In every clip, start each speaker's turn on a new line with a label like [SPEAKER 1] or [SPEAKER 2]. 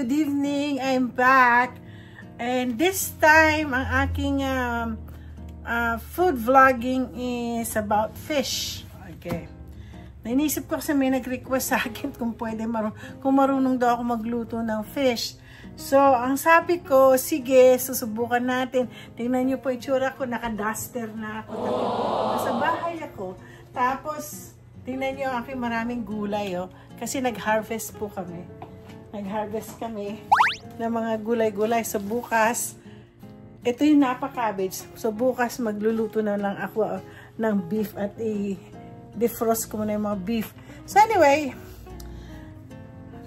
[SPEAKER 1] good evening. I'm back. And this time, ang aking food vlogging is about fish. Okay. Nainisip ko kasi may nag-request sa akin kung pwede, kung marunong daw ako magluto ng fish. So, ang sabi ko, sige, susubukan natin. Tingnan nyo po itsura ko, naka-duster na ako. Nasa bahay ako. Tapos, tingnan nyo ang aking maraming gulay, oh. Kasi nag-harvest po kami. Nag-harvest kami ng mga gulay-gulay. So, bukas, ito yung napa-cabbage. So, bukas magluluto na lang ako ng beef at defrost ko muna yung mga beef. So, anyway,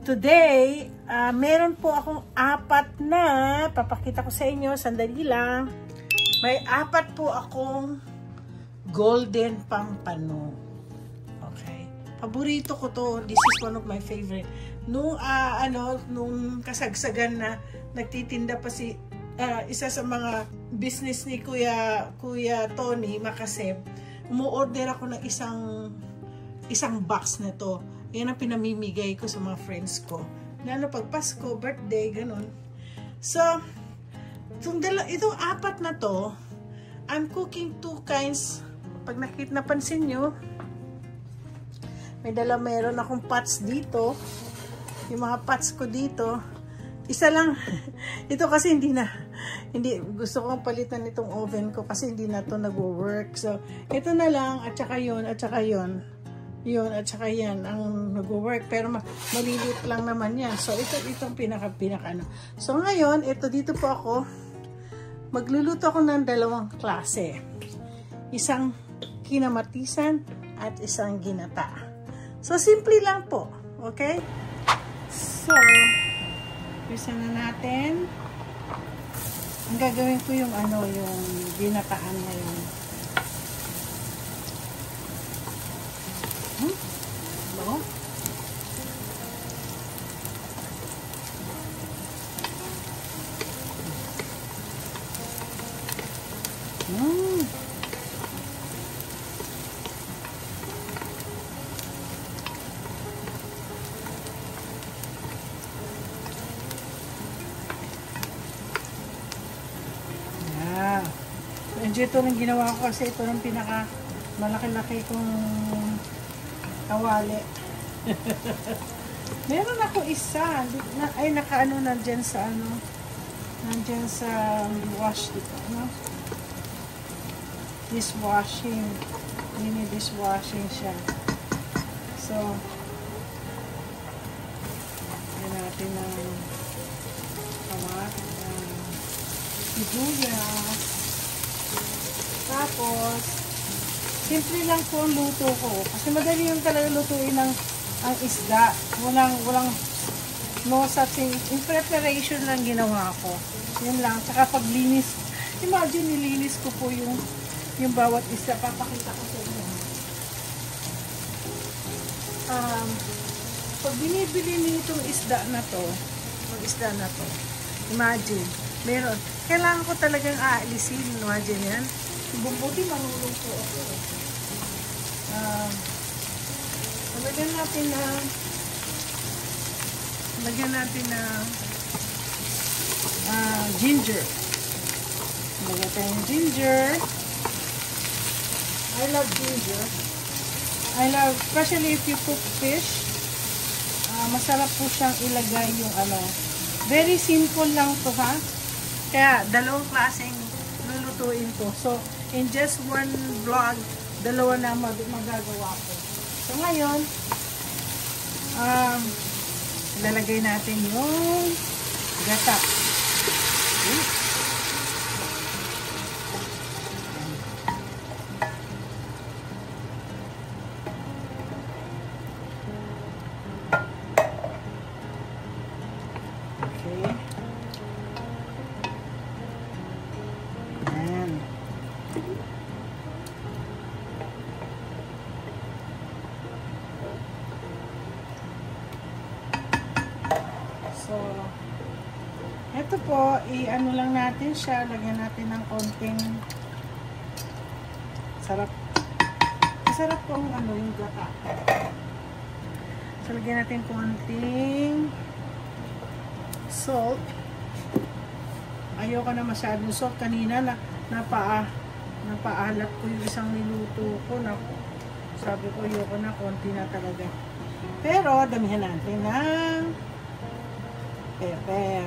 [SPEAKER 1] today, meron po akong apat na, papakita ko sa inyo, sandali lang. May apat po akong golden pampano. Okay. Paborito ko to. This is one of my favorite. Nung kasagsagan na nagtitinda pa si isa sa mga business ni Kuya Tony Makaseb, umu-order ako ng isang box na to. Yan ang pinamimigay ko sa mga friends ko. Lalo pag Pasko, birthday, ganun. So, itong apat na to, I'm cooking two kinds. Pag napansin nyo, meron akong pots dito. Yung mga pots ko dito, isa lang. Ito kasi hindi gusto kong palitan itong oven ko kasi hindi na to nagwo-work. So, ito na lang, at saka yun, at saka yun. Yun, at saka yan, ang nagwo-work. Pero malilit lang naman yan. So, itong pinaka ano. So, ngayon, dito po ako, magluluto ako ng dalawang klase. Isang kinamatisan at isang ginata. So, simple lang po. Okay? So, isa na natin. Ang gagawin ko yung yung ginataan ngayon. Hello? Ito nang ginawa ko kasi ito ng pinaka malaki-laki kong kawali. Meron ako isa. Nakaano nandyan sa wash dito. No? Dishwashing. Mini dishwashing siya. So, yan natin ng sibuyas. Tapos, simple lang po ang luto ko. Kasi madali yung talaga lutuin ang isda. Walang no such thing. In preparation lang ginawa ko. Yun lang. Tsaka paglinis. Imagine, nilinis ko po yung bawat isda. Papakita ko sa inyo. Pag binibili nitong isda na to, imagine, meron. Kailangan ko talagang aalisin. Imagine yan. Bumbuti, marunong po ako. Lagyan natin na ginger. Lagyan tayo ng ginger. I love ginger. Especially if you cook fish, masarap po siyang ilagay yung very simple lang to, ha? Kaya, dalawang klaseng lulutuin ko. So, in just one vlog, dalawa na magagawa ko. So, ngayon, ilalagay natin yung gata. So, ito po, i-ano lang natin siya, lagyan natin ng konting sarap. Masarap po ang yung gata. So, lagyan natin konting salt. Ayoko na masyadong salt. Kanina napaalat ko yung isang niluto ko. Sabi ko, ayoko na, konti na talaga. Pero, damihan natin ng pepper.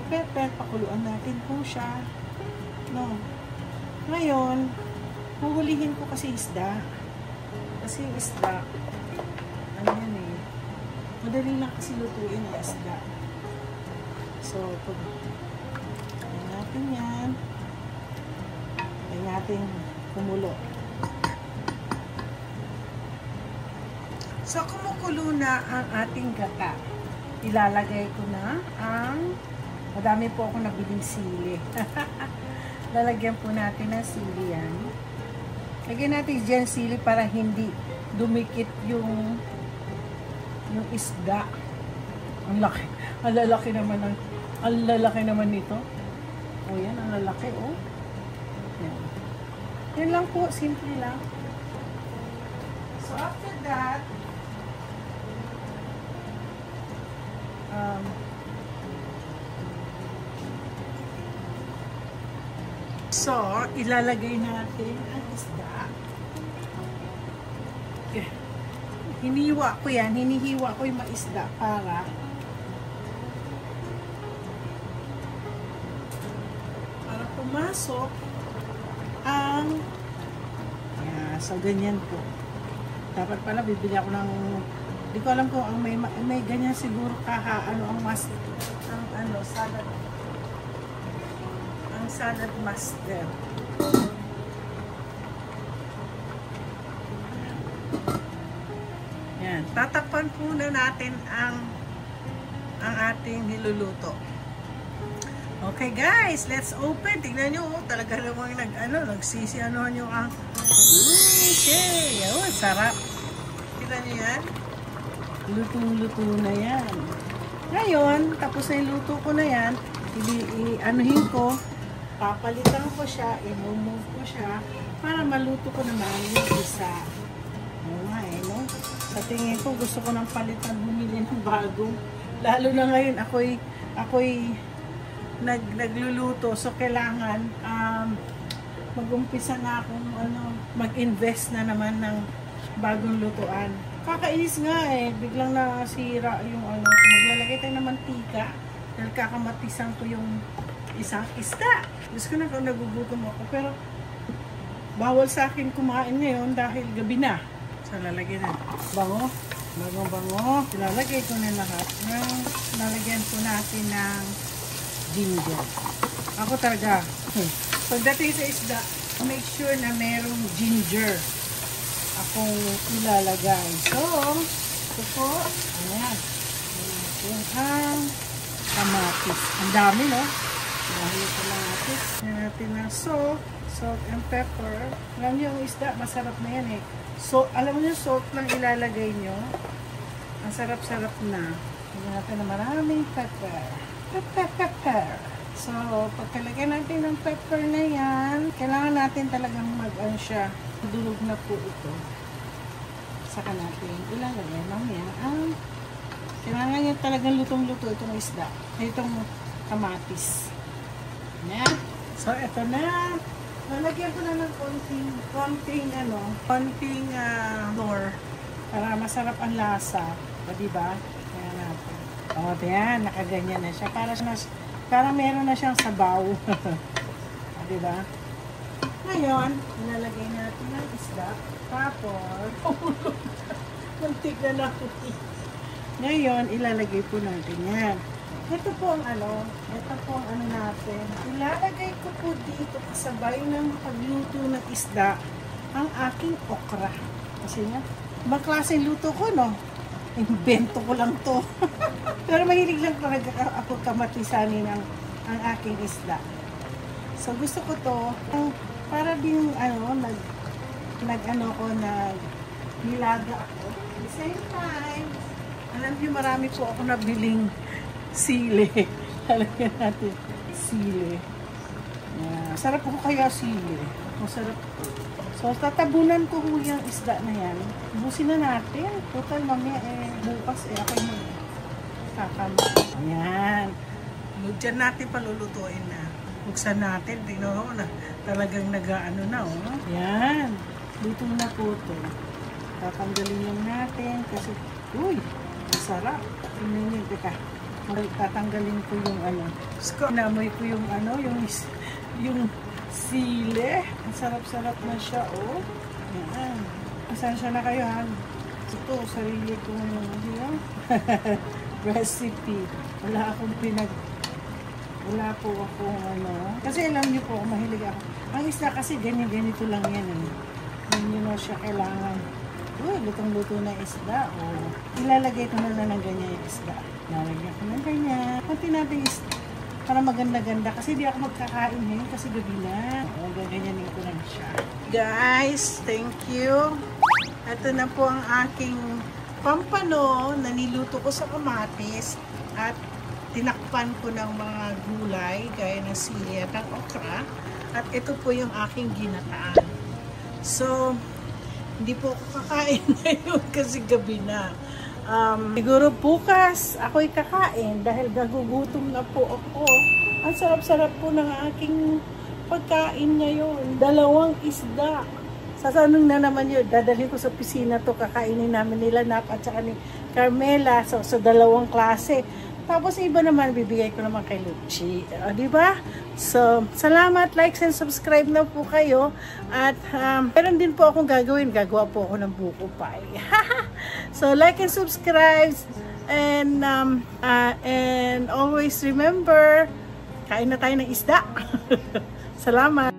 [SPEAKER 1] Pepper. Pakuluan natin po siya. No. Ngayon, huhulihin ko kasi isda. Kasi isda, ano yan eh, madali lang kasi lutuin yung isda. So, ayan natin yan. Ayan natin kumulo. So, kumukulo na ang ating gata. Ilalagay ko na ang, madami po ako nabiling sili. Lalagyan po natin ng sili yan. Lagyan natin dyan sili para hindi dumikit yung isda. Ang laki. Ang lalaki naman nito. O yan, ang lalaki oh. Yan. Yan lang po, simple lang. So after that, so, ilalagay natin ang isda. Okay. Hinihiwa ko yan. Hinihiwa ko yung maisda para pumasok ang so, ganyan po. Dapat pala, bibili ako ng hindi ko alam kung ang may ganyan siguro salad master. Yan. Tatakpan po na natin ang ating niluluto. Okay guys, let's open. Tingnan nyo, talaga namang nagsisianohan yung okay. Ayun, sarap. Tingnan nyo yan. Lutong-luto na yan. Ngayon, tapos na yung luto ko na yan, anuhin ko, papalitan ko siya, i-move ko siya, para maluto ko naman yung isa. No? Sa tingin ko, gusto ko ng palitan, bumili ng bago. Lalo na ngayon, ako'y nagluluto, so kailangan mag-umpisa na akong mag-invest na naman ng bagong lutuan. Kakainis nga biglang nasira yung maglalagay tayo ng mantika dahil kakamatisan ko yung isang isda. Gusto ko na kung nagugutom ako, pero bawal sa akin kumain ngayon dahil gabi na. So lalagyan na. Bango. Bango. Lalagay ko na lahat. Lalagyan po natin ng ginger. Ako talaga, pagdating sa isda, make sure na merong ginger akong ilalagay. So, ito po, ayan. Ayan ang kamatis. Ang dami, no? Dahil yung kamatis. Ayan natin na salt and pepper. Alam niyo, yung isda, masarap na yan eh. So, alam niyo, salt lang ilalagay nyo. Ang sarap-sarap na. Ayan natin na maraming pepper. Pepper. So, pagkalagyan natin ng pepper na yan, kailangan natin talagang siya. Durog na po ito. Saka natin ilalagay mamaya ang kailangan niya talagang lutong-luto itong isda. Itong kamatis. Yan. So, ito na. Lalagyan ko na ng konting flour para masarap ang lasa. O, diba? Kaya natin. O, yan. Nakaganyan na siya. Para meron na siyang sabaw. O, diba? Ngayon, ilalagay natin ang isda. Tapos, muntik na ako. Ngayon, ilalagay po natin yan. Ito po ang natin. Ilalagay ko po dito kasabay ng pagluto ng isda ang aking okra. Kasi nga, ibang klase luto ko, no? Invento ko lang to. Pero mahilig lang talaga ako kamatisanin ang aking isda. So, gusto ko to, para din, nilaga ako. At the same time, alam niyo, marami po ako nabiling sili. Talagyan natin sili. Yeah. Sarap ko kaya sili. Masarap po. So, tatabunan ko yung isda na yan. Ubusin na natin. Total, mamaya, bukas, ako Ayan. Diyan natin palulutuin na. Buksan natin. Tingnan mo na. Talagang nag-ano na, oh. Ayan. Lutong na po ito. Tatanggalin yung natin kasi, uy, masarap. Tingnan nyo, teka. Tatanggalin ko yung ano. Inamoy ko yung ano, yung sili. Ang sarap-sarap na siya, oh. Ayan. Pasensya na kayo, ha. Ito, sarili ko yung recipe. Wala po akong ano. Kasi alam niyo po, mahilig ako. Ang isda kasi ganito lang yan. Hindi nyo siya kailangan. Uy, lutong-luto na isda. Oh. Ilalagay ko na ng ganyan yung isda. Lalagyan ko ng ganyan. Kunti natin isda. Para maganda-ganda. Kasi di ako magkakain ngayon kasi gabi na. O, gaganyanin ko lang siya. Guys, thank you. Ito na po ang aking pampano na niluto ko sa kamatis. At tinakpan ko ng mga gulay gaya ng sili at ang okra. At ito po yung aking ginataan. So, hindi po ako kakain ngayon kasi gabi na. Siguro bukas ako'y kakain dahil gagugutom na po ako. Ang sarap-sarap po ng aking pagkain ngayon. 2 isda. Sasanong na naman yun. Dadalhin ko sa opisina to. Kakainin namin nila Nap at saka ni Carmela. So 2 klase. Tapos iba naman, bibigay ko naman kay Lucci. Diba? So, salamat, likes and subscribe na po kayo. At meron din po akong gagawin. Gagawa po ako ng buko pie. So, like and subscribe. And always remember, kain na tayo ng isda. Salamat.